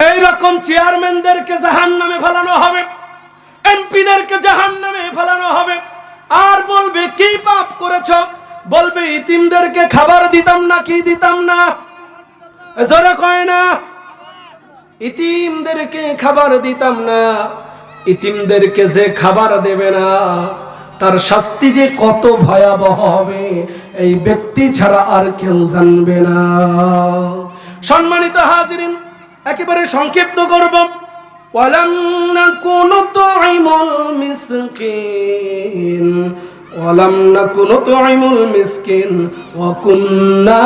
এই রকম চেয়ারম্যানদেরকে জাহান্নামে ফেলানো হবে, এমপিদেরকে জাহান্নামে ফেলানো হবে। আর বলবে কি পাপ করেছো? বলবে ইতিমদেরকে খাবার দিতাম না, কি দিতাম না? জোরে কয় না? ইতিমদেরকে খাবার দিতাম না। ইতিমদেরকে যে খাবার দেবে না তার শাস্তি যে কত ভয়াবহ হবে এই ব্যক্তি ছাড়া আর কেউ জানবে না। সম্মানিত হাজিরিন, একেবারে সংক্ষিপ্ত করব। ওয়ালাম নাকুনু তুইমুল মিসকিন ওয়ালাম নাকুনু তুইমুল মিসকিন ওয়া কুন্না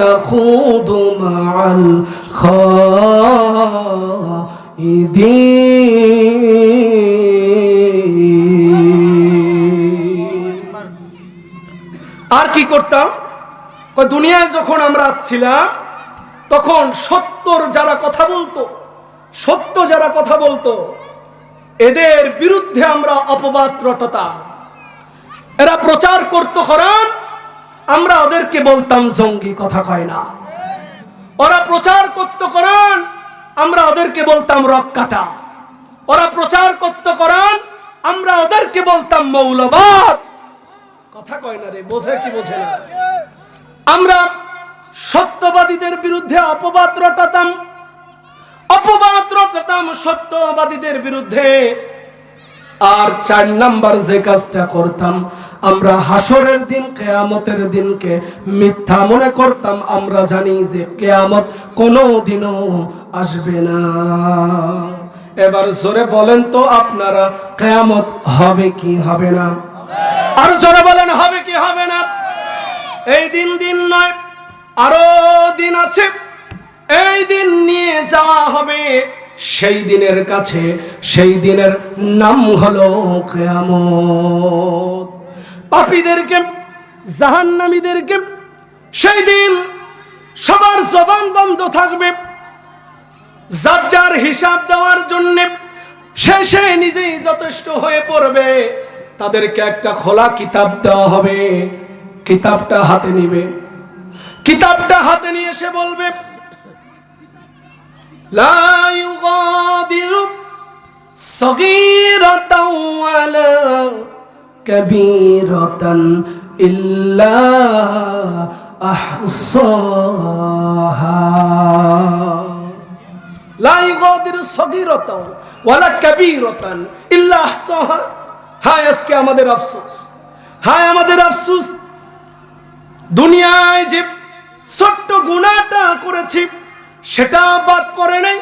নাখুদু মাআল খাইদিন। আর কি করতাম? দুনিয়ায় যখন আমরা ছিলাম তখন সত্য যারা কথা বলতো এদের বিরুদ্ধে আমরা অপবাদ রটতাম। এরা প্রচার করত কোরআন, আমরা ওদেরকে বলতাম জঙ্গি। কথা কয় না? ওরা প্রচার করত কোরআন, আমরা ওদেরকে বলতাম রক্কাটা। ওরা প্রচার করত কোরআন, আমরা ওদেরকে বলতাম মৌলবাদ। কথা কয় না রে? বোঝে কি বোঝে না? আমরা সত্যবাদীদের বিরুদ্ধে অপবাদ রটাতাম সত্যবাদীদের বিরুদ্ধে। আর 4 নাম্বার যে কাজটা করতাম, আমরা হাসরের দিন, কিয়ামতের দিনকে মিথ্যা মনে করতাম। আমরা জানি যে কিয়ামত কোনোদিনও আসবে না। এবার জোরে বলেন তো আপনারা, কিয়ামত হবে কি হবে না? আর জোরে বলেন, হবে কি হবে না? এই দিন নয়, আরো দিন আছে। এই দিন নিয়ে যাওয়া হবে সেই দিনের কাছে। সেই দিনের নাম হলো কিয়ামত। পাপীদেরকে, জাহান্নামীদেরকে সেই দিন সবার জবান বন্ধ থাকবে। যার যার হিসাব দেওয়ার জন্য সে নিজেই যথেষ্ট হয়ে পড়বে। তাদেরকে একটা খোলা কিতাব দেওয়া হবে। কিতাবটা হাতে নিবে। কিতাবটা হাতে নিয়ে সে বলবে, লা ইউগাদিরু সগীরাতাও ওয়ালা কাবীরাতান ইল্লা আহসাহা। লা ইউগাদিরু সগীরাতাও ওয়ালা কাবীরাতান ইল্লা আহসাহা। হায় আজকে আমাদের আফসোস, হায় আমাদের আফসোস। দুনিয়ায় যে ছোট্ট গুনাহটা করেছি সেটা বাদ পড়ে নাই।